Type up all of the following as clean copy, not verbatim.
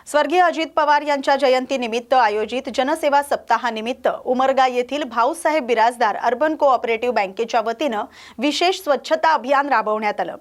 स्वर्गीय अजित पवार यांच्या जयंतीनिमित्त आयोजित जनसेवा सप्ताहानिमित्त उमरगा येथील भाऊसाहेब बिराजदार अर्बन कोऑपरेटिव्ह बँकेच्या वतीने विशेष स्वच्छता अभियान राबवण्यात आलं।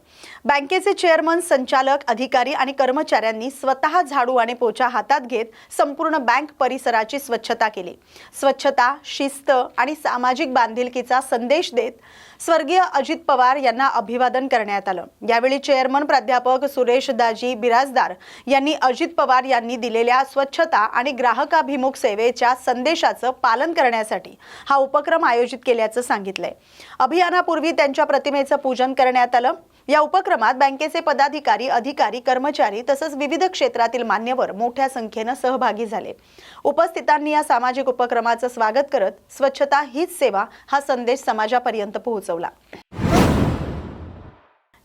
बँकेचे चेअरमन, संचालक, अधिकारी आणि कर्मचाऱ्यांनी स्वतः झाडू आणि पोछा हातात घेत संपूर्ण बँक परिसराची स्वच्छता केली। स्वच्छता, शिस्त आणि सामाजिक बांधिलकीचा संदेश देत स्वर्गीय अजित पवार यांना अभिवादन करण्यात आलं। यावेळी चेअरमन प्राध्यापक सुरेश दाजी बिराजदार यांनी अजित पवार यांनी दिलेल्या स्वच्छता आणि ग्राहकाभिमुख सेवेच्या संदेशाचं पालन करण्यासाठी हा उपक्रम आयोजित केल्याचं सांगितलंय। अभियानापूर्वी त्यांच्या प्रतिमेचं पूजन करण्यात आलं। या उपक्रमात बँकेचे पदाधिकारी, अधिकारी, कर्मचारी तसंच विविध क्षेत्रातील मान्यवर मोठ्या संख्येने सहभागी झाले। उपस्थितांनी या सामाजिक उपक्रमाचं स्वागत करत स्वच्छता हीच सेवा हा संदेश समाजापर्यंत पोहोचवला।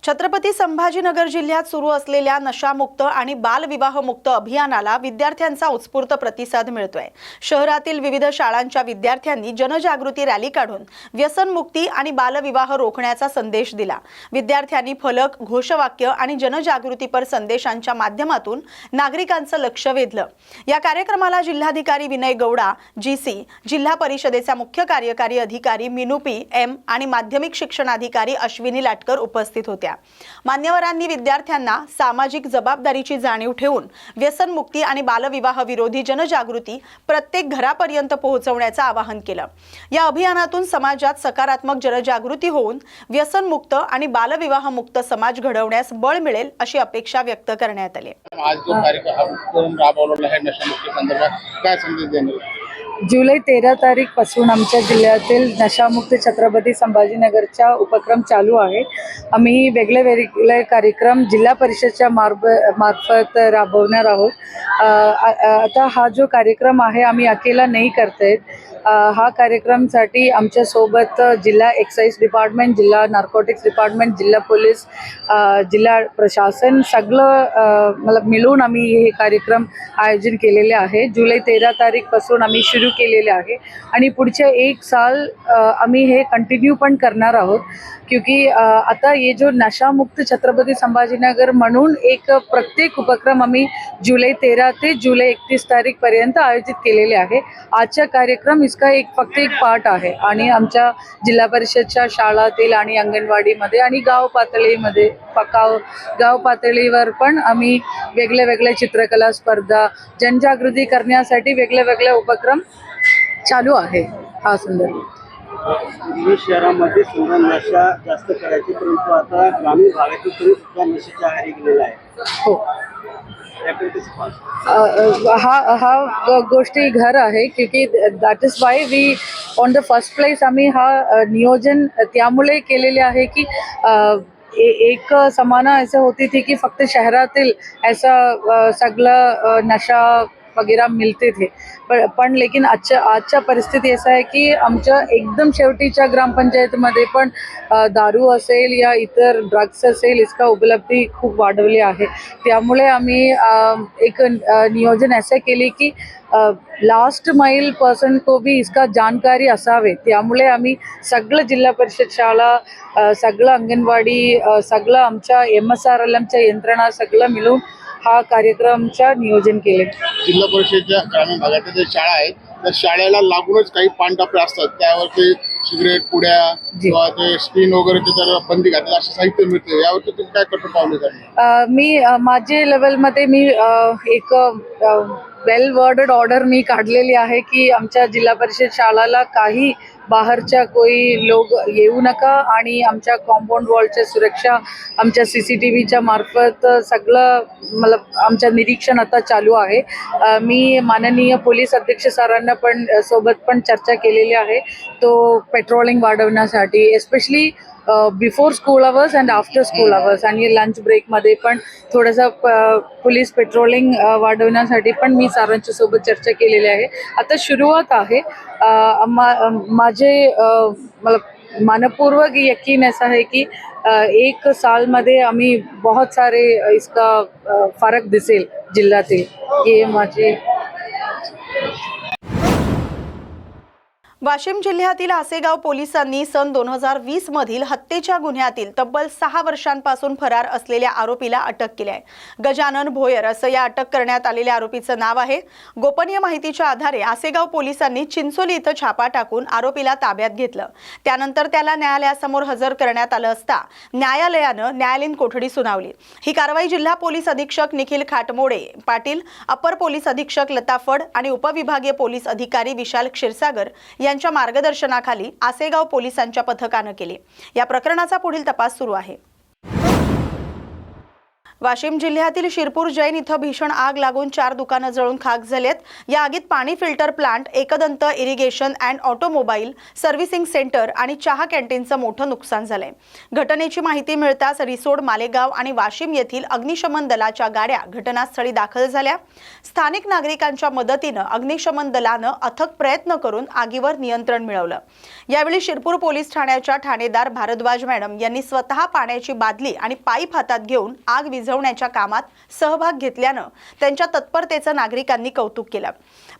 छत्रपती संभाजीनगर जिल्ह्यात सुरू असलेल्या नशामुक्त आणि बालविवाहमुक्त अभियानाला विद्यार्थ्यांचा उत्स्फूर्त प्रतिसाद मिळतोय। शहरातील विविध शाळांच्या विद्यार्थ्यांनी जनजागृती रॅली काढून व्यसनमुक्ती आणि बालविवाह रोखण्याचा संदेश दिला। विद्यार्थ्यांनी फलक, घोषवाक्य आणि जनजागृतीपर संदेशांच्या माध्यमातून नागरिकांचं लक्ष वेधलं। या कार्यक्रमाला जिल्हाधिकारी विनय गौडा, जीसी, जिल्हा परिषदेचा मुख्य कार्यकारी अधिकारी मीनू पी.एम. आणि माध्यमिक शिक्षणाधिकारी अश्विनी लाटकर उपस्थित होत्या। मान्यवरांनी विद्यार्थ्यांना सामाजिक जबाबदारीची जाणीव ठेवून व्यसनमुक्ती आणि बालविवाह विरोधी जनजागृती प्रत्येक घरापर्यंत पोहोचवण्याचं आवाहन केलं। या अभियानातून समाजात सकारात्मक जनजागृती होऊन व्यसनमुक्त आणि बालविवाहमुक्त समाज घडवण्यास बळ मिळेल अशी अपेक्षा व्यक्त करण्यात आली। आज जो कार्यक्रम राबवला आहे नशामुक्ती संदर्भात काय संदेश देणार? जुलै 13 तारीखपासून आमच्या जिल्ह्यातील नशामुक्त छत्रपती संभाजीनगरचा उपक्रम चालू आहे। आम्ही वेगळे कार्यक्रम जिल्हा परिषदच्या मार्फत राबवणार आहोत। आता हा जो कार्यक्रम आहे आम्ही अकेला नाही करते। हा कार्यक्रमसाठी आमच्या सोबत जिल्हा एक्साइज डिपार्टमेंट, जिल्हा नार्कोटिक्स डिपार्टमेंट, जिल्हा पोलीस, जिल्हा प्रशासन सगळं मतलब मिळून आम्ही हे कार्यक्रम आयोजन केलेले आहे। जुलै 13 तारीखपासून आम्ही सुरू केलेले आहे आणि पुढचे 1 साल आम्ही हे कंटिन्यू पण करणार आहोत, क्योंकि आता ये जो नशामुक्त छत्रपती संभाजीनगर म्हणून एक प्रत्येक उपक्रम आम्ही जुलै 13 ते जुलै 31 तारीखपर्यंत आयोजित केलेले आहे। आजचा कार्यक्रम इसका फक्त एक पार्ट आहे आणि आमच्या जिल्हा परिषदच्या शाळातील आणि अंगणवाडीमध्ये आणि गाव पातळीवर पण आम्ही वेगळे चित्रकला स्पर्धा, जनजागृती करण्यासाठी वेगळे उपक्रम चालू आहे। हा संदर्भ शहरामध्ये सुद्धा नशा जास्त करायची, परंतु आता ग्रामीण भागातील तरी सुद्धा नशेच्या आहारी गेलेला आहे। हो, हा गोष्टी घर आहे, क्योंकि that is why we on the first place आम्ही हा नियोजन त्यामुळे केलेले आहे की एक समाना ऐसा होती थी कि फक्त शहरातील ऐसा सगळं नशा वगैरह मिलते थे, पण लेकिन आजच्या परिस्थिती ऐसा है की आमच्या एकदम शेवटीच्या ग्रामपंचायतीमध्ये पण दारू असेल या इतर ड्रग्स असेल इसका उपलब्धी खूप वाढवली आहे। त्यामुळे आम्ही एक नियोजन ऐसे केले की लास्ट माइल पर्सन को भी इसका जानकारी असावे। त्यामुळे आम्ही सगळं जिल्हा परिषद शाळा, सगळं अंगणवाडी, सगळं आमच्या MSRLMच्या यंत्रणा सगळं मिळून हा कार्यक्रमचा नियोजन केले। जिल्हा परिषदेच्या ग्रामीण भागातील जे शाळा आहेत त्या शाळेला लागूनच काही पानटपरे असतात, त्यावर ते सिगरेट, पुड्या किंवा ते स्क्रीन वगैरे त्याच्यावर बंदी घातली असं साहित्य मिळते, यावरती तुम्ही काय कठोर पावले करणार? मी माझे लेवलमध्ये मी एक वेल वर्डेड ऑर्डर मी काढलेली आहे की आमच्या जिल्हा परिषद शाळेला काही बाहेरच्या कोई लोक येऊ नका आणि आमच्या कॉम्पाऊंड वॉलच्या सुरक्षा आमच्या CCTVच्या मार्फत सगळं मतलब आमच्या निरीक्षण आता चालू आहे। मी माननीय पोलीस अध्यक्ष सरांना पण सोबत पण चर्चा केलेली आहे, तो पेट्रोलिंग वाढवण्यासाठी, especially before school hours and after school hours आणि लंच ब्रेकमध्ये पण थोडंसं पोलीस पेट्रोलिंग वाढवण्यासाठी पण मी सरांच्या सोबत चर्चा केलेली आहे। आता सुरुवात आहे। माझे मतलब मनपूर्वक यकीन ऐसा है कि 1 साल मध्ये आम्ही बहुत सारे इसका फरक दिसेल जिल्ह्यातील। ये माझी वाशिम जिल्ह्यातील आसेगाव पोलिसांनी सन 2020 मधील हत्येच्या गुन्ह्यातील तब्बल 6 वर्षांपासून फरार असलेल्या आरोपीला अटक केली आहे. गजानन भोयर असं या अटक करण्यात आलेल्या आरोपीचं नाव आहे. गोपनीय माहितीच्या आधारे आसेगाव पोलिसांनी चिंचोली इथं छापा टाकून आरोपीला ताब्यात घेतलं. त्यानंतर त्याला न्यायालयासमोर हजर करण्यात आलं असता न्यायालयानं न्यायालयीन कोठडी सुनावली. ही कारवाई जिल्हा पोलीस अधीक्षक निखिल खाटमोडे पाटील, अपर पोलीस अधीक्षक लता फड आणि उपविभागीय पोलीस अधिकारी विशाल क्षीरसागर यांच्या मार्गदर्शनाखाली आसेगाव पोलिसांच्या पथकानं केली. या प्रकरणाचा पुढील तपास सुरू आहे. वाशिम जिल्ह्यातील शिरपूर जैन इथं भीषण आग लागून 4 दुकानं जळून खाक झालेत. या आगीत पाणी filter plant, Ekdant irrigation and automobile servicing centre आणि चहा कॅन्टीनचं मोठं नुकसान झालंय. घटनेची माहिती मिळताच रिसोड, मालेगाव आणि वाशिम येथील अग्निशमन दलाच्या गाड्या घटनास्थळी दाखल झाल्या. स्थानिक नागरिकांच्या मदतीनं अग्निशमन दलानं अथक प्रयत्न करून आगीवर नियंत्रण मिळवलं. यावेळी शिरपूर पोलीस ठाण्याच्या ठाणेदार भारद्वाज मॅडम यांनी स्वतः पाण्याची बादली आणि पाईप हातात घेऊन आग विझवण्याच्या कामात सहभाग घेतल्यानं त्यांच्या तत्परतेचं नागरिकांनी कौतुक केलं.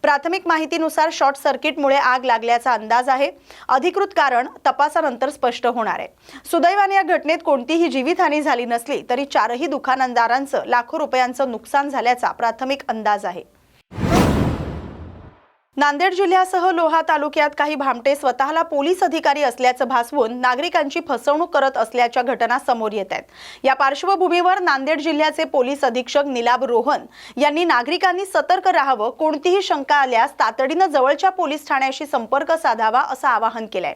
प्राथमिक माहितीनुसार शॉर्ट सर्किटमुळे आग लागल्याचा अंदाज आहे. अधिकृत कारण तपासानंतर स्पष्ट होणार आहे. सुदैवाने या घटनेत कोणतीही जीवितहानी झाली नसली तरी 4ही दुकानदारांचं लाखो रुपयांचं नुकसान झाल्याचा प्राथमिक अंदाज आहे. नांदेड जिल्ह्यासह लोहा तालुक्यात काही भामटे स्वतःला पोलीस अधिकारी असल्याचं भासवून नागरिकांची फसवणूक करत असल्याच्या घटना समोर येत आहेत. या पार्श्वभूमीवर नांदेड जिल्ह्याचे पोलीस अधीक्षक निलाब रोहन यांनी नागरिकांनी सतर्क राहावं, कोणतीही शंका आल्यास तातडीनं जवळच्या पोलीस ठाण्याशी संपर्क साधावा असं आवाहन केलंय.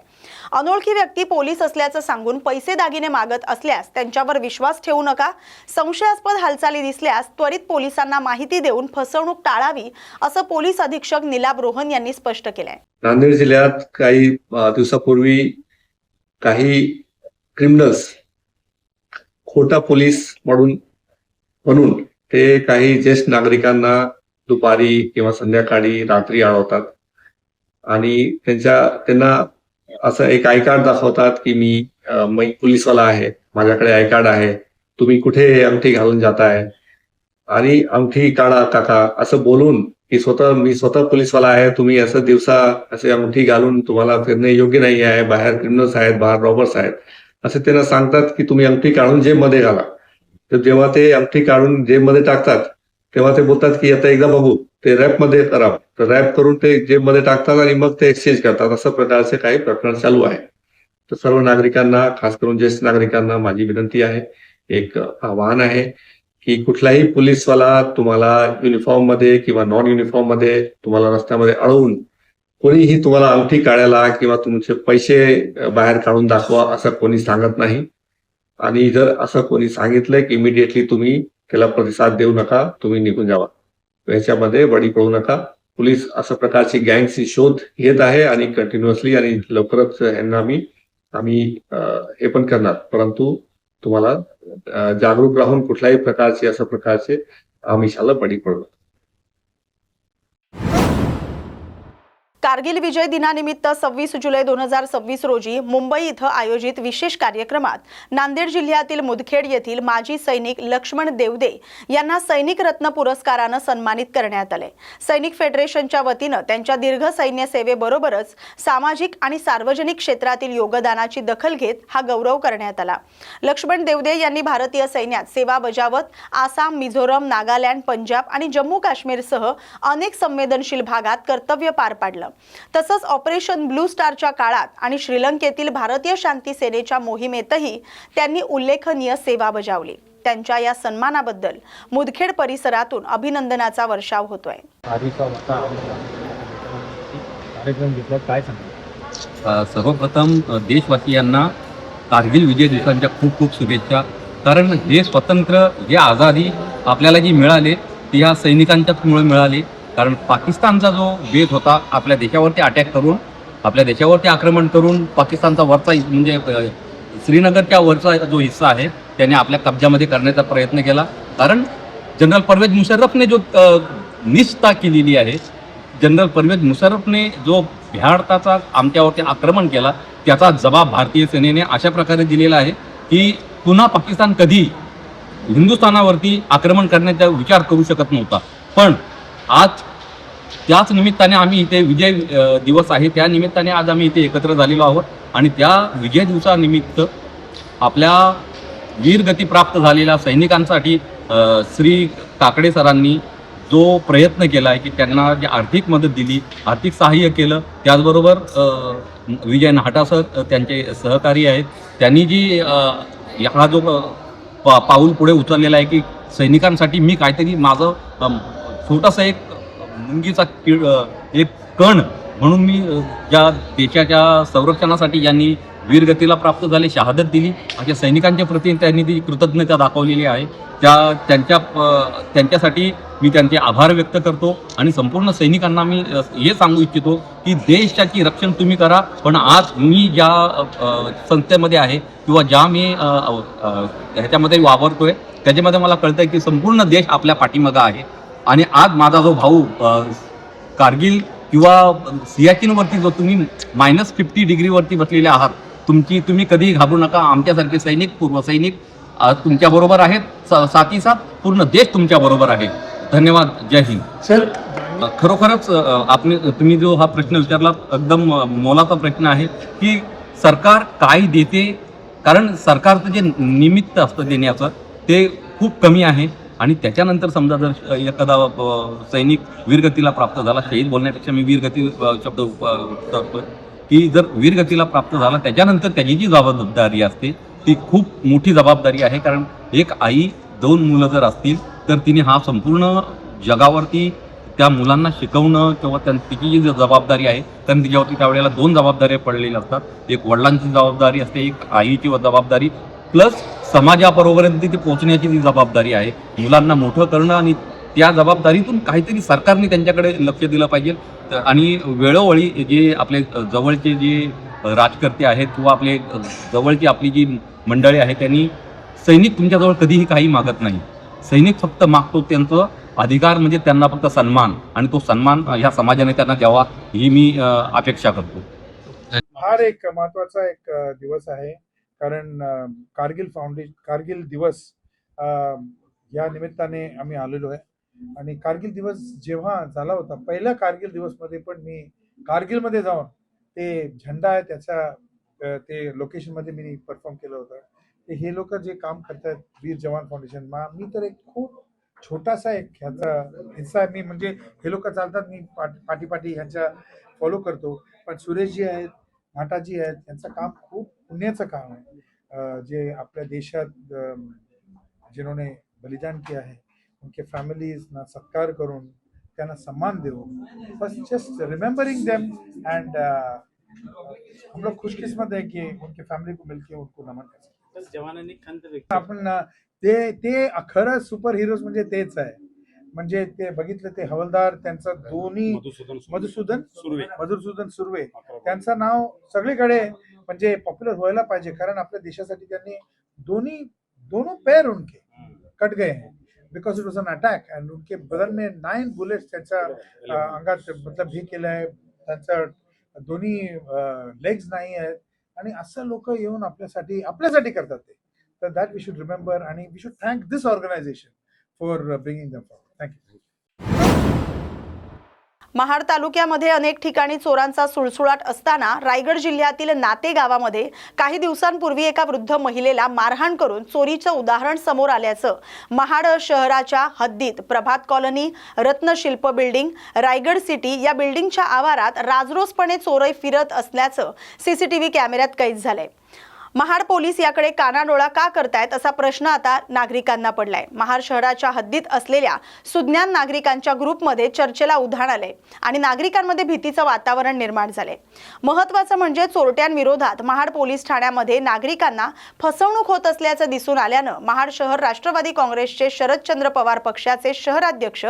अनोळखी व्यक्ती पोलीस असल्याचं सांगून पैसे दागिने मागत असल्यास त्यांच्यावर विश्वास ठेवू नका. संशयास्पद हालचाली दिसल्यास त्वरित पोलिसांना माहिती देऊन फसवणूक टाळावी असं पोलीस अधीक्षक निलाब रोहन यांनी स्पष्ट केलंय. नांदेड जिल्ह्यात काही दिवसापूर्वी काही क्रिमिनल्स खोटा पोलीस म्हणून ते काही ज्येष्ठ नागरिकांना दुपारी किंवा संध्याकाळी रात्री अडवतात आणि त्यांना असं एक आय कार्ड दाखवतात की मी पोलीसवाला आहे, माझ्याकडे आय कार्ड आहे, तुम्ही कुठे अंगठी घालून जाताय आणि अंगठी काढा काका असं बोलून की मी स्वतः पोलीसवाला आहे, तुम्ही असं दिवसा असे अंगठी घालून तुम्हाला फिरणे योग्य नाही आहे, बाहेर क्रिमिनल्स आहेत, बाहेर रॉबर्स आहेत असं त्यांना सांगतात की तुम्ही अंगठी काढून जेबमध्ये घाला. तर जेव्हा ते अंगठी काढून जेबमध्ये टाकतात तेव्हा ते बोलतात की आता एकदा बघू, ते रॅपमध्ये करा. तर रॅप करून ते जेबमध्ये टाकतात आणि मग ते एक्सचेंज करतात. असं प्रकारचे काही प्रकरण चालू आहे. तर सर्व नागरिकांना, खास करून ज्येष्ठ नागरिकांना माझी विनंती आहे, एक आवाहन आहे की कुठलाही पोलीसवाला तुम्हाला युनिफॉर्म मध्ये किंवा नॉन युनिफॉर्म मध्ये तुम्हाला रस्त्यामध्ये अडवून कोणीही तुम्हाला अंगठी काढायला किंवा तुमचे पैसे बाहेर काढून दाखवा असं कोणी सांगत नाही. आणि जर असं कोणी सांगितलंय की इमिडिएटली तुम्ही त्याला प्रतिसाद देऊ नका, तुम्ही निघून जावा. याच्यामध्ये बळी पडू नका. पोलीस अशा प्रकारची गँगची शोध घेत आहे आणि कंटिन्युअसली आणि लवकरच यांना आम्ही हे पण करणार. परंतु तुम्हाला जागरूक राहून कुठल्याही प्रकारचे अशा प्रकारचे आमिषाला बळी पडू नका. कारगिल विजय दिनानिमित्त 26 जुलै 2026 रोजी मुंबई इथं आयोजित विशेष कार्यक्रमात नांदेड जिल्ह्यातील मुदखेड येथील माजी सैनिक लक्ष्मण देवदे यांना सैनिक रत्न पुरस्कारानं सन्मानित करण्यात आले. सैनिक फेडरेशनच्या वतीनं त्यांच्या दीर्घ सैन्य सेवेबरोबरच सामाजिक आणि सार्वजनिक क्षेत्रातील योगदानाची दखल घेत हा गौरव करण्यात आला. लक्ष्मण देवदे यांनी भारतीय सैन्यात सेवा बजावत आसाम, मिझोरम, नागालँड, पंजाब आणि जम्मू काश्मीरसह अनेक संवेदनशील भागात कर्तव्य पार पाडलं. तसंच ऑपरेशन ब्लू स्टारच्या काळात आणि श्रीलंकेतील भारतीय शांती सेनेच्या मोहिमेतही त्यांनी उल्लेखनीय सेवा बजावली. त्यांच्या या सन्मानाबद्दल मुदखेड परिसरातून अभिनंदनाचा वर्षाव होतोय. सर्वप्रथम देशवासियांना कारगिल विजय दिवसांच्या खूप खूप शुभेच्छा. कारण हे स्वतंत्र, जे आझादी आपल्याला जी मिळाली ती ह्या सैनिकांच्यामुळे मिळाली. कारण पाकिस्तानचा जो बेत होता आपल्या देशावरती अटॅक करून, आपल्या देशावरती आक्रमण करून पाकिस्तानचा वरचा म्हणजे श्रीनगरच्या वरचा जो हिस्सा आहे त्याने आपल्या कब्जामध्ये करण्याचा प्रयत्न केला. कारण जनरल परवेज मुशर्रफने जो निष्ठा केलेली आहे, जनरल परवेज मुशर्रफने जो भ्याडताचा आमच्यावरती आक्रमण केला त्याचा जबाब भारतीय सेनेने अशा प्रकारे दिलेला आहे की पुन्हा पाकिस्तान कधी हिंदुस्थानावरती आक्रमण करण्याचा विचार करू शकत नव्हता. पण आज त्याच निमित्ताने आम्ही इथे विजय दिवस आहे, त्या निमित्ताने आज आम्ही इथे एकत्र झालेलो आहोत आणि त्या विजय दिवसानिमित्त आपल्या वीरगती प्राप्त झालेल्या सैनिकांसाठी श्री काकडे सरांनी जो प्रयत्न केला आहे की त्यांना जी आर्थिक मदत दिली, आर्थिक सहाय्य केलं, त्याचबरोबर विजय नाहटा सर त्यांचे सहकारी आहेत, त्यांनी जी हा जो पाऊल पुढे उचललेला आहे की सैनिकांसाठी मी काहीतरी माझं छोटासा एक मुंगीचा एक कण म्हणून मी ज्या देशाच्या संरक्षणासाठी ज्यांनी वीरगतीला प्राप्त झाले, शहादत दिली, अशा सैनिकांच्या प्रती त्यांनी ती कृतज्ञता दाखवलेली आहे. त्यांच्यासाठी मी त्यांचे आभार व्यक्त करतो आणि संपूर्ण सैनिकांना मी हे सांगू इच्छितो की देशाची रक्षण तुम्ही करा, पण आज मी ज्या संस्थेमध्ये आहे किंवा ज्या मी ह्याच्यामध्ये वावरतोय त्याच्यामध्ये मला कळतंय की संपूर्ण देश आपल्या पाठीमागं आहे. आणि आज माझा जो भाऊ कारगिल किंवा सियाचीनवरती जो तुम्ही -50 डिग्रीवरती बसलेले आहात, तुम्ही कधीही घाबरू नका. आमच्यासारखे सैनिक, पूर्व सैनिक तुमच्याबरोबर आहेत, साथीसाथ पूर्ण देश तुमच्याबरोबर आहे. धन्यवाद. जय हिंद. सर, खरोखरच तुम्ही जो हा प्रश्न विचारला एकदम मोलाचा प्रश्न आहे की सरकार काय देते, कारण सरकारचं जे निमित्त असतं देण्याचं ते खूप कमी आहे. आणि त्याच्यानंतर समजा जर एखादा सैनिक वीरगतीला प्राप्त झाला, शहीद बोलण्यापेक्षा मी वीरगती शब्द करतोय की जर वीरगतीला प्राप्त झाला त्याच्यानंतर त्याची जी जबाबदारी असते ती खूप मोठी जबाबदारी आहे. कारण एक आई 2 मुलं जर असतील तर तिने हा संपूर्ण जगावरती त्या मुलांना शिकवणं किंवा तिची जी जबाबदारी आहे, कारण तिच्यावरती त्यावेळेला 2 जबाबदाऱ्या पडलेल्या असतात. एक वडिलांची जबाबदारी असते, एक आईची जबाबदारी, प्लस समाजाबरोबरच तिथे पोहोचण्याची जी जबाबदारी आहे, मुलांना मोठं करणं. आणि त्या जबाबदारीतून काहीतरी सरकारने त्यांच्याकडे लक्ष दिलं पाहिजे. आणि वेळोवेळी जे आपले जवळचे जे राजकर्ते आहेत किंवा आपले जवळची आपली जी मंडळी आहे, त्यांनी सैनिक तुमच्याजवळ कधीही काही मागत नाही. सैनिक फक्त मागतो त्यांचं अधिकार, म्हणजे त्यांना फक्त सन्मान, आणि तो सन्मान ह्या समाजाने त्यांना द्यावा ही मी अपेक्षा करतो. फार एक महत्वाचा एक दिवस आहे, कारण कारगिल दिवस या निमित्ताने आम्ही आलेलो आहे. आणि कारगिल दिवस जेव्हा झाला होता, पहिल्या कारगिल दिवसमध्ये पण मी कारगिलमध्ये जाऊन ते झेंडा आहे त्याच्या ते लोकेशनमध्ये मी परफॉर्म केलं होतं. ते हे लोक जे काम करतात वीर जवान फाउंडेशन, मी तर एक खूप छोटासा एक ह्याचा हिस्सा आहे. मी म्हणजे हे लोक चालतात, मी पाठी ह्यांच्या फॉलो करतो. पण सुरेशजी आहेत, नाटाजी आहेत, यांचं काम खूप पुण्याचं काम आहे. जे आपल्या देशात जिन्होंने बलिदान किया है, उनके फैमिलीज ना सत्कार करून त्यांना सम्मान देऊन, बस जस्ट रिमेंबरिंग देम. एंड हम लोग खुशकिस्मत है कि उनके फैमिली को मिलके उनको नमन कर सकते हैं. जवानांनी खंत व्यक्त आपण ते खरं सुपर हिरोज म्हणजे तेच आहे. म्हणजे ते बघितलं, ते हवलदार, त्यांचा दोन्ही मधुसूदन सुर्वे, त्यांचं नाव सगळीकडे म्हणजे पॉप्युलर व्हायला पाहिजे, कारण आपल्या देशासाठी त्यांनी दोनों पैर उनके कट गए हैं because it was an attack. And उनके बदल में 9 बुलेट्स त्यांच्या अंगात मतलब हे केलं आहे. त्यांच्या दोन्ही लेग्स नाही आहेत. आणि असं लोक येऊन आपल्यासाठी करतात ते. तर दॅट वी शुड रिमेंबर, आणि we should thank this organisation for bringing them forward. Thank you. Mahad तालुक्यामध्ये अनेक ठिकाणी चोरांचा सुळसुळाट असताना रायगड जिल्ह्यातील नाते गावामध्ये काही दिवसांपूर्वी एका वृद्ध महिलेला मारहाण करून चोरीचं उदाहरण समोर आल्याचं महाड शहराच्या हद्दीत प्रभात कॉलनी, रत्नशिल्प बिल्डिंग, रायगड सिटी या बिल्डिंगच्या आवारात राजरोसपणे चोरई फिरत असल्याचं सीसीटीव्ही कॅमेऱ्यात कैद झालंय. महाड पोलीस याकडे कानाडोळा का करतायत असा प्रश्न आता नागरिकांना पडलाय. महाड शहराच्या हद्दीत असलेल्या सुज्ञान नागरिकांच्या ग्रुपमध्ये चर्चेला उधाण आलंय आणि नागरिकांमध्ये भीतीचं वातावरण निर्माण झालंय. महत्त्वाचं म्हणजे चोरट्यांविरोधात महाड पोलीस ठाण्यामध्ये नागरिकांना फसवणूक होत असल्याचं दिसून आल्यानं महाड शहर राष्ट्रवादी काँग्रेसचे शरदचंद्र पवार पक्षाचे शहराध्यक्ष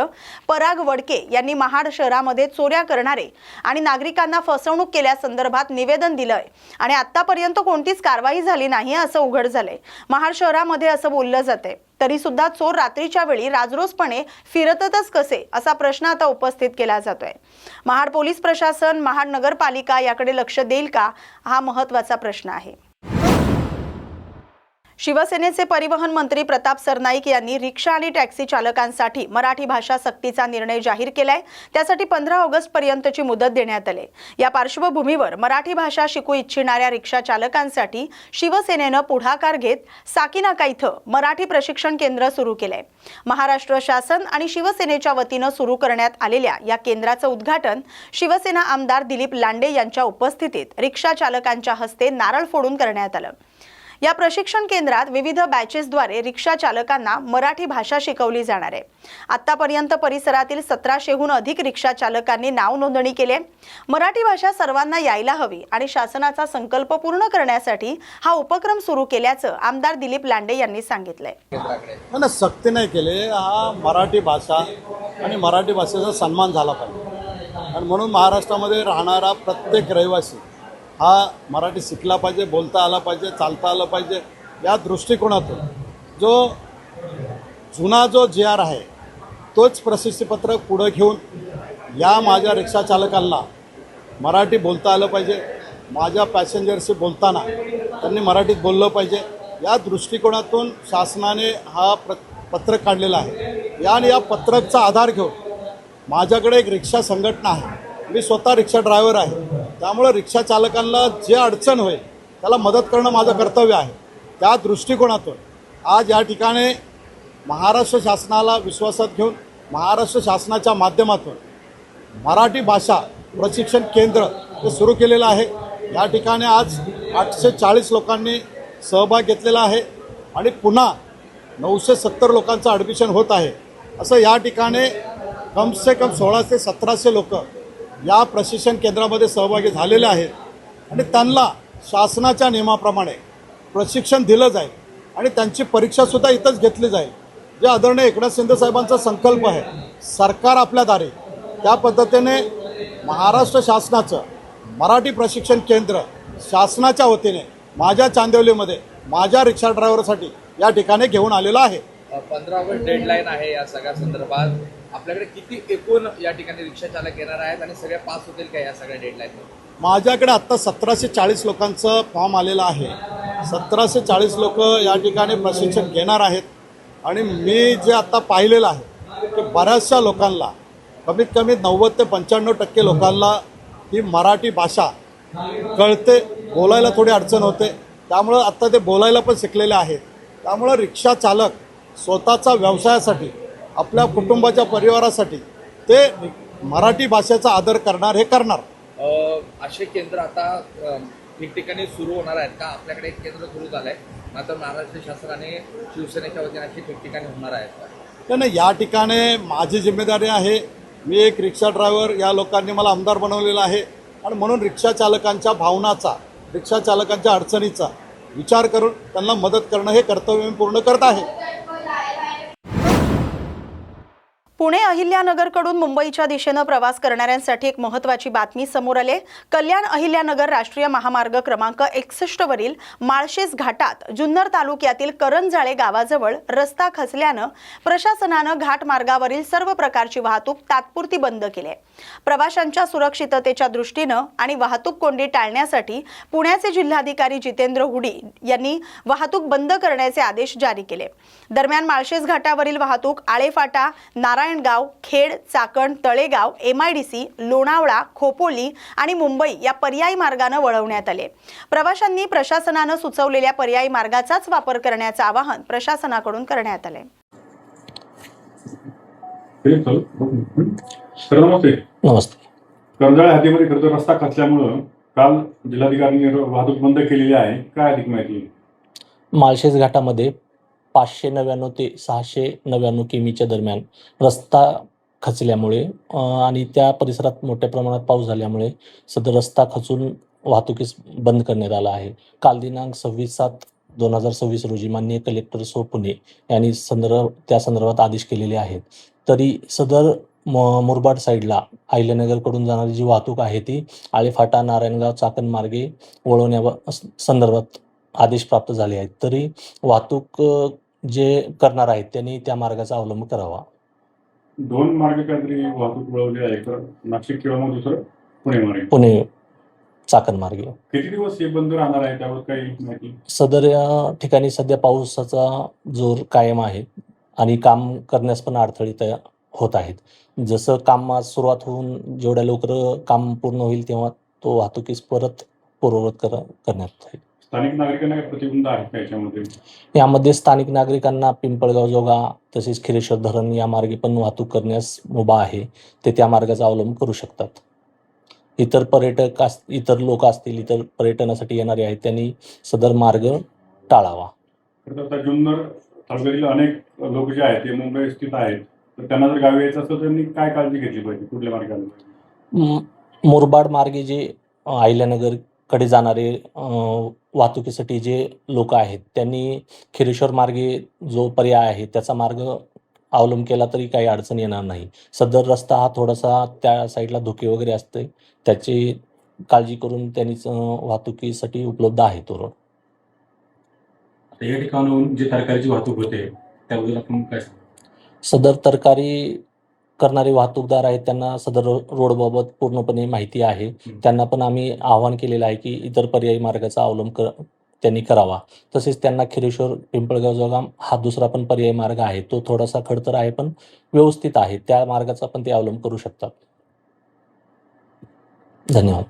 पराग वडके यांनी महाड शहरामध्ये चोऱ्या करणारे आणि नागरिकांना फसवणूक केल्यासंदर्भात निवेदन दिलंय आणि आतापर्यंत कोणतीच कारवाई झाली नाही असं उघड झालंय. महाड शहरामध्ये असं बोललं जाते तरी सुद्धा चोर रात्रीच्या वेळी राजरोसपणे फिरतच कसे असा प्रश्न आता उपस्थित केला जातोय. महाड पोलीस प्रशासन, महाड नगरपालिका याकडे लक्ष देईल का, हा महत्त्वाचा प्रश्न आहे. शिवसेनेचे परिवहन मंत्री प्रताप सरनाईक यांनी रिक्षा आणि टॅक्सी चालकांसाठी मराठी भाषा सक्तीचा निर्णय जाहीर केलाय। त्यासाठी 15 ऑगस्ट पर्यंतची मुदत देण्यात आली। या पार्श्वभूमीवर मराठी भाषा शिकू इच्छिणाऱ्या रिक्षा चालकांसाठी शिवसेनेनं पुढाकार घेत साकीनाका इथं मराठी प्रशिक्षण केंद्र सुरू केलंय। महाराष्ट्र शासन आणि शिवसेनेच्या वतीनं सुरू करण्यात आलेल्या या केंद्राचं उद्घाटन शिवसेना आमदार दिलीप लांडे यांच्या उपस्थितीत रिक्षा चालकांच्या हस्ते नारळ फोडून करण्यात आलं। या प्रशिक्षण केंद्रात विविध बॅचेसद्वारे रिक्षा चालकांना मराठी भाषा शिकवली जाणार आहे। आतापर्यंत परिसरातील 1700हून अधिक रिक्षा चालकांनी नाव नोंदणी केली। मराठी भाषा सर्वांना यायला हवी आणि शासनाचा संकल्प पूर्ण करण्यासाठी हा उपक्रम सुरू केल्याचं आमदार दिलीप लांडे यांनी सांगितलंय। नाही, सक्ती नाही केली। हा मराठी भाषा आणि मराठी भाषेचा सन्मान झाला पाहिजे आणि म्हणून महाराष्ट्रामध्ये राहणारा प्रत्येक रहिवासी हा मराठी शिकला पाहिजे, बोलता आला पाहिजे, चालता आलं पाहिजे। या दृष्टिकोनातून जुना जो GR आहे तोच प्रशस्तीपत्रक पुढं घेऊन या माझ्या रिक्षा चालकांना मराठी बोलता आलं पाहिजे। माझ्या पॅसेंजरशी बोलताना त्यांनी मराठीत बोललं पाहिजे। या दृष्टिकोनातून शासनाने हा पत्रक काढलेला आहे। आणि या पत्रकचा आधार घेऊन माझ्याकडे एक रिक्षा संघटना आहे। मी स्वतः रिक्षा ड्रायव्हर आहे, त्यामुळे रिक्षा चालकांना जे अडचण होईल त्याला मदत करणं माझं कर्तव्य आहे। त्या दृष्टिकोनातून आज या ठिकाणी महाराष्ट्र शासनाला विश्वासात घेऊन महाराष्ट्र शासनाच्या माध्यमातून मराठी भाषा प्रशिक्षण केंद्र हे सुरू केलेलं आहे। या ठिकाणी आज 840 लोकांनी सहभाग घेतलेला आहे आणि पुन्हा 970 लोकांचं ॲडमिशन होत आहे। असं या ठिकाणी कम से कम 1600 ते 1700 लोक या प्रशिक्षण केंद्रामध्ये सहभागी झालेले आहेत आणि त्यांना शासनाच्या नियमाप्रमाणे प्रशिक्षण दिलं जाईल आणि त्यांची परीक्षासुद्धा इथंच घेतली जाईल। जे आदरणीय एकनाथ शिंदे साहेबांचा संकल्प आहे सरकार आपल्या दारी, त्या पद्धतीने महाराष्ट्र शासनाचं मराठी प्रशिक्षण केंद्र शासनाच्या वतीने माझ्या चांदिवलीमध्ये माझ्या रिक्षा ड्रायव्हरसाठी या ठिकाणी घेऊन आलेलं आहे। 15 ऑगस्ट डेडलाईन आहे या सगळ्या संदर्भात। आपल्याकडे किती एकूण या ठिकाणी रिक्षा चालक येणार आहेत आणि सगळे पास होतील का या सगळ्या डेडलाईन? माझ्याकडे आत्ता 1740 लोकांचं फॉर्म आलेलं आहे। 1740 लोक या ठिकाणी प्रशिक्षण घेणार आहेत आणि मी जे आत्ता पाहिलेलं आहे की बऱ्याचशा लोकांना कमीत कमी 90 ते 95% लोकांना ही मराठी भाषा कळते, बोलायला थोडी अडचण होते, त्यामुळं आत्ता ते बोलायला पण शिकलेले आहेत। त्यामुळं रिक्षा चालक स्वतःचा व्यवसायासाठी आपल्या कुटुंबाच्या परिवारासाठी ते मराठी भाषेचा आदर करणार हे करणार। असे केंद्र आता ठिकठिकाणी सुरू होणार आहेत का? आपल्याकडे एक केंद्र सुरू झालं आहे, मात्र महाराष्ट्र शासनाने शिवसेनेच्या वतीने असे ठिकठिकाणी होणार आहेत का? नाही, या ठिकाणी माझी जिम्मेदारी आहे। मी एक रिक्षा ड्रायव्हर, या लोकांनी मला आमदार बनवलेला आहे आणि म्हणून रिक्षा चालकांच्या भावनाचा, रिक्षा चालकांच्या अडचणीचा विचार करून त्यांना मदत करणं हे कर्तव्य मी पूर्ण करत आहे। पुणे अहिल्यानगरकडून मुंबईच्या दिशेनं प्रवास करणाऱ्यांसाठी एक महत्त्वाची बातमी समोर आली। कल्याण अहिल्यानगर राष्ट्रीय महामार्ग क्रमांक 61 वरील माळशेज घाटात जुन्नर तालुक्यातील करंजाळे गावाजवळ रस्ता खचल्यानं प्रशासनानं घाट मार्गावरील सर्व प्रकारची वाहतूक तात्पुरती बंद केली आहे। प्रवाशांच्या सुरक्षिततेच्या दृष्टीनं आणि वाहतूक कोंडी टाळण्यासाठी पुण्याचे जिल्हाधिकारी जितेंद्र हुडी यांनी वाहतूक बंद करण्याचे आदेश जारी केले। दरम्यान माळशेज घाटावरील वाहतूक आळेफाटा, नारायणगाव, खेड, चाकण, तळेगाव, MIDC, लोणावळा, खोपोली आणि मुंबई या पर्यायी मार्गाने वळवण्यात आले। प्रवाशांनी प्रशासनानं सुचवलेल्या पर्यायी मार्गाचाच वापर करण्याचं आवाहन प्रशासनाकडून करण्यात आले। नमस्ते। करंजाळे हद्दीमध्ये खरं तर रस्ता खचल्यामुळं काल जिल्हाधिकाऱ्यांनी वाहतूक बंद केलेली आहे, काय अधिक माहिती? माळशेज घाटामध्ये 599 ते 699 किमीच्या दरम्यान रस्ता खचल्यामुळे आणि त्या परिसरात मोठ्या प्रमाणात पाऊस झाल्यामुळे सदर रस्ता खचून वाहतुकीस बंद करण्यात आला आहे। काल दिनांक 26/7/2026 रोजी माननीय कलेक्टर सो पुणे यांनी त्या संदर्भात आदेश केलेले आहेत। तरी सदर मुरबाड साईडला अहिल्यानगरकडून जाणारी जी वाहतूक आहे ती आळेफाटा, नारायणगाव, चाकण मार्गे वळवण्या संदर्भात आदेश प्राप्त झाले आहेत। तरी वाहतूक जे करणार आहेत त्यांनी त्या मार्गाचा अवलंब करावा। 2 मार्ग काहीतरी वाहतूक वळवली आहे, नाशिक किंवा मग दुसरं पुणे मार्गे? पुणे चाकणमार्गे. किती दिवस हे बंद राहणार आहे त्यावर काही माहिती? सदर ठिकाणी सध्या पावसाचा जोर कायम आहे आणि काम करण्यास पण अडथळे तयार होत आहेत. जसं कामास सुरुवात होऊन जेवढ्या लवकर काम पूर्ण होईल तेव्हा तो वाहतुकीस परत पूर्ववत करण्यात येईल. स्थानिक नागरिकांना काही प्रतिबंध आहेत का याच्यामध्ये? यामध्ये स्थानिक नागरिकांना पिंपळगाव जोगा तसेच खिरेश्वर धरण या मार्गे पण वाहतूक करण्यास मुभा आहे. ते त्या मार्गाचा अवलंब करू शकतात. इतर लोक असतील, इतर पर्यटनासाठी येणारे आहेत, त्यांनी सदर मार्ग टाळावा. तर आता जुन्नर तालुक्यातील अनेक लोक जे आहेत ते मुंबई स्थित आहेत, तर त्यांना जर गावी यायचं असेल तर त्यांनी काय काळजी घेतली पाहिजे? कुठल्या मार्गाने? मुरबाड मार्गे जे अहिल्यानगरकडे जाणारे वाहतुकीसाठी जे लोक आहेत त्यांनी खिरेश्वर मार्गे जो पर्याय आहे त्याचा मार्ग अवलंब केला तरी काही अडचण येणार नाही. सदर रस्ता हा थोडासा त्या साईडला धुके वगैरे असते, त्याची काळजी करून त्यांनीच वाहतुकीसाठी उपलब्ध आहे तो रोड. या ठिकाणाहून जी तरकारीची वाहतूक होते त्याबद्दल आपण काय सांगू? सदर तरकारी करणारे वाहतूकदार आहेत त्यांना सदर रोडबाबत पूर्णपणे माहिती आहे. त्यांना पण आम्ही आवाहन केलेलं आहे की इतर पर्यायी मार्गाचा अवलंब त्यांनी करावा. तसेच त्यांना खिरेश्वर पिंपळगाव जोगा हा दुसरा पण पर्यायी मार्ग आहे, तो थोडासा खडतर आहे पण व्यवस्थित आहे, त्या मार्गाचा पण ते अवलंब करू शकतात. धन्यवाद.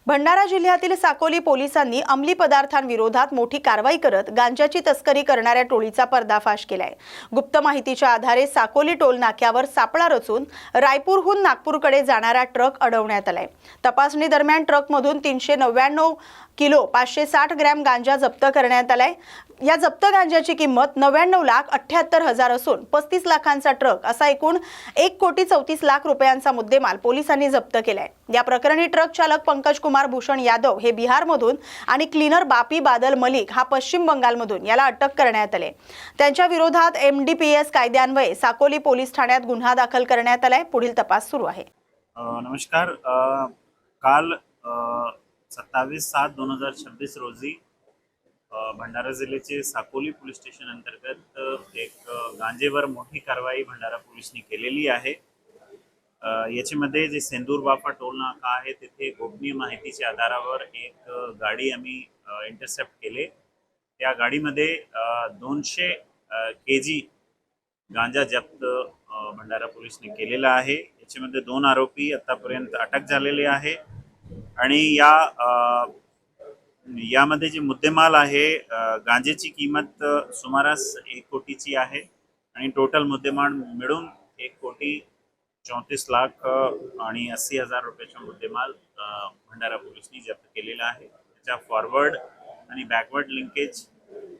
भंडारा जिल्ह्यातील साकोली पोलिसांनी अंमली पदार्थांविरोधात मोठी कारवाई करत गांजाची तस्करी करणाऱ्या टोळीचा पर्दाफाश केलाय. गुप्त माहितीच्या आधारे साकोली टोल नाक्यावर सापळा रचून रायपूरहून नागपूरकडे जाणारा ट्रक अडवण्यात आलाय. तपासणी दरम्यान ट्रकमधून 399 किलो 560 ग्रॅम गांजा जप्त करण्यात आलाय. या जप्त गांजाची किंमत 99,78,000 असून 35 लाखांचा ट्रक असा एकूण 1,34,00,000 रुपयांचा मुद्देमाल पोलिसांनी जप्त केलाय. या प्रकरणी ट्रक चालक पंकज कुमार भूषण यादव हे बिहारमधून आणि क्लीनर बापी बादल मलिक हा पश्चिम बंगालमधून याला अटक करण्यात आले. त्यांच्या विरोधात MDPS कायद्यान्वये साकोली पोलीस ठाण्यात गुन्हा दाखल करण्यात आलाय. पुढील तपास सुरू आहे. नमस्कार. काल 27/7/2026 रोजी भंडारा जिल्ह्याचे साकोली पोलीस स्टेशन अंतर्गत एक गांजेवर मोठी कारवाई भंडारा पोलिसांनी केलेली आहे. याच्यामध्ये जे सेंदूर बाफा टोल नाका आहे तिथे गोपनीय माहितीच्या आधारावर एक गाडी आम्ही इंटरसेप्ट केले. त्या गाडीमध्ये 200 kg गांजा जप्त भंडारा पोलिसांनी केलेला आहे. याच्यामध्ये 2 आरोपी आतापर्यंत अटक झालेले आहे आणि यामध्ये जे मुद्देमाल आहे गांजेची किंमत सुमारास 1 कोटीची आहे आणि टोटल मुद्देमाल मिळून 1,34,80,000 रुपयाचा मुद्देमाल भंडारा पोलिसांनी जप्त केलेला आहे. त्याच्या फॉरवर्ड आणि बॅकवर्ड लिंकेज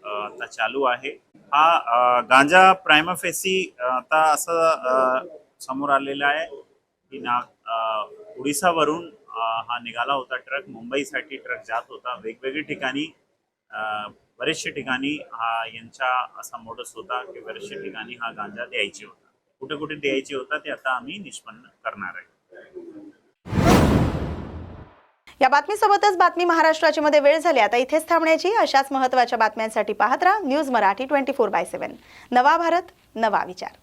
आता चालू आहे. हा गांजा प्रायमा फेसी आता असं समोर आलेला आहे की उडीसावरून हा निघाला होता ट्रक. मुंबईसाठी ट्रक जात होता. वेगवेगळ्या ठिकाणी बरेचशा ठिकाणी हा यांचा असा मोडस होता की बरेचशा ठिकाणी हा गांजा द्यायचे होता. कुठे कुठे द्यायचे होता ते आता आम्ही निष्पन्न करणार आहे. या बातमीसोबतच बातमी महाराष्ट्राची मध्ये वेळ झाली. आता इथेच थांबण्याची. अशाच महत्त्वाच्या बातम्यांसाठी पाहत राहा न्यूज मराठी 24/7. नवा भारत, नवा विचार.